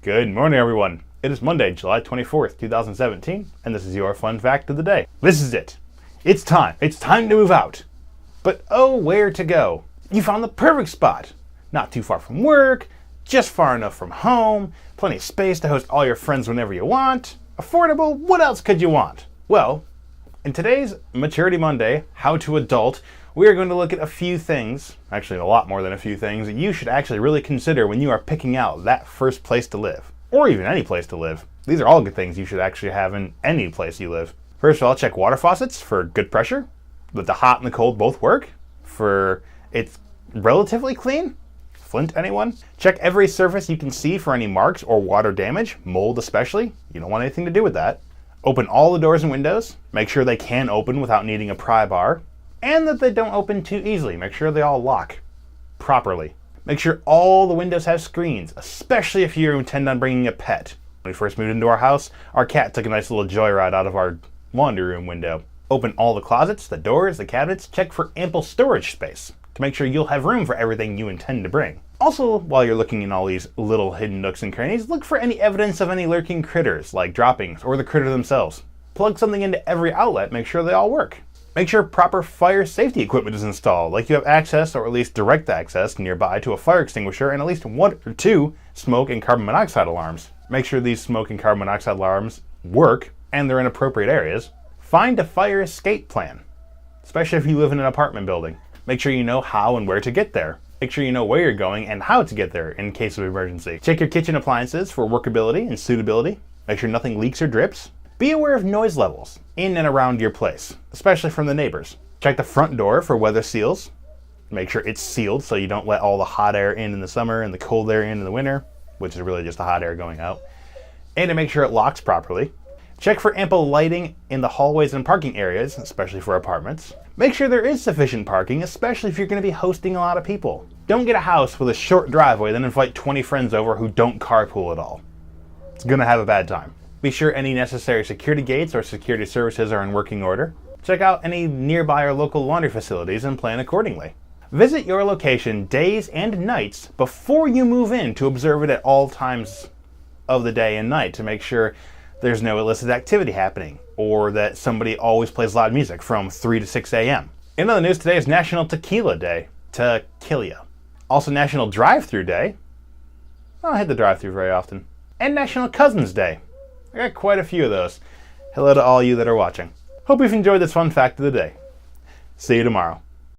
Good morning, everyone. It is Monday, July 24th, 2017, and this is your fun fact of the day. This is it. It's time. It's time to move out. But oh, where to go? You found the perfect spot. Not too far from work, just far enough from home, plenty of space to host all your friends whenever you want. Affordable, what else could you want? Well, in today's Maturity Monday, How to Adult, we are going to look at a few things, actually a lot more than a few things, that you should actually really consider when you are picking out that first place to live, or even any place to live. These are all good things you should actually have in any place you live. First of all, check water faucets for good pressure, that the hot and the cold both work, for it's relatively clean. Flint, anyone? Check every surface you can see for any marks or water damage, mold especially. You don't want anything to do with that. Open all the doors and windows. Make sure they can open without needing a pry bar. And that they don't open too easily. Make sure they all lock properly. Make sure all the windows have screens, especially if you intend on bringing a pet. When we first moved into our house, our cat took a nice little joyride out of our laundry room window. Open all the closets, the doors, the cabinets. Check for ample storage space to make sure you'll have room for everything you intend to bring. Also, while you're looking in all these little hidden nooks and crannies, look for any evidence of any lurking critters, like droppings or the critter themselves. Plug something into every outlet, make sure they all work. Make sure proper fire safety equipment is installed, like you have access, or at least direct access, nearby to a fire extinguisher and at least 1 or 2 smoke and carbon monoxide alarms. Make sure these smoke and carbon monoxide alarms work and they're in appropriate areas. Find a fire escape plan, especially if you live in an apartment building. Make sure you know how and where to get there. Make sure you know where you're going and how to get there in case of emergency. Check your kitchen appliances for workability and suitability. Make sure nothing leaks or drips. Be aware of noise levels in and around your place, especially from the neighbors. Check the front door for weather seals. Make sure it's sealed so you don't let all the hot air in the summer and the cold air in the winter, which is really just the hot air going out. And to make sure it locks properly. Check for ample lighting in the hallways and parking areas, especially for apartments. Make sure there is sufficient parking, especially if you're going to be hosting a lot of people. Don't get a house with a short driveway, then invite 20 friends over who don't carpool at all. It's going to have a bad time. Be sure any necessary security gates or security services are in working order. Check out any nearby or local laundry facilities and plan accordingly. Visit your location days and nights before you move in to observe it at all times of the day and night to make sure there's no illicit activity happening or that somebody always plays loud music from 3 to 6 a.m. In other news, today is National Tequila Day. Tequila. Also National Drive-Thru Day. I don't hit the drive-thru very often. And National Cousins Day. I got quite a few of those. Hello to all you that are watching. Hope you've enjoyed this fun fact of the day. See you tomorrow.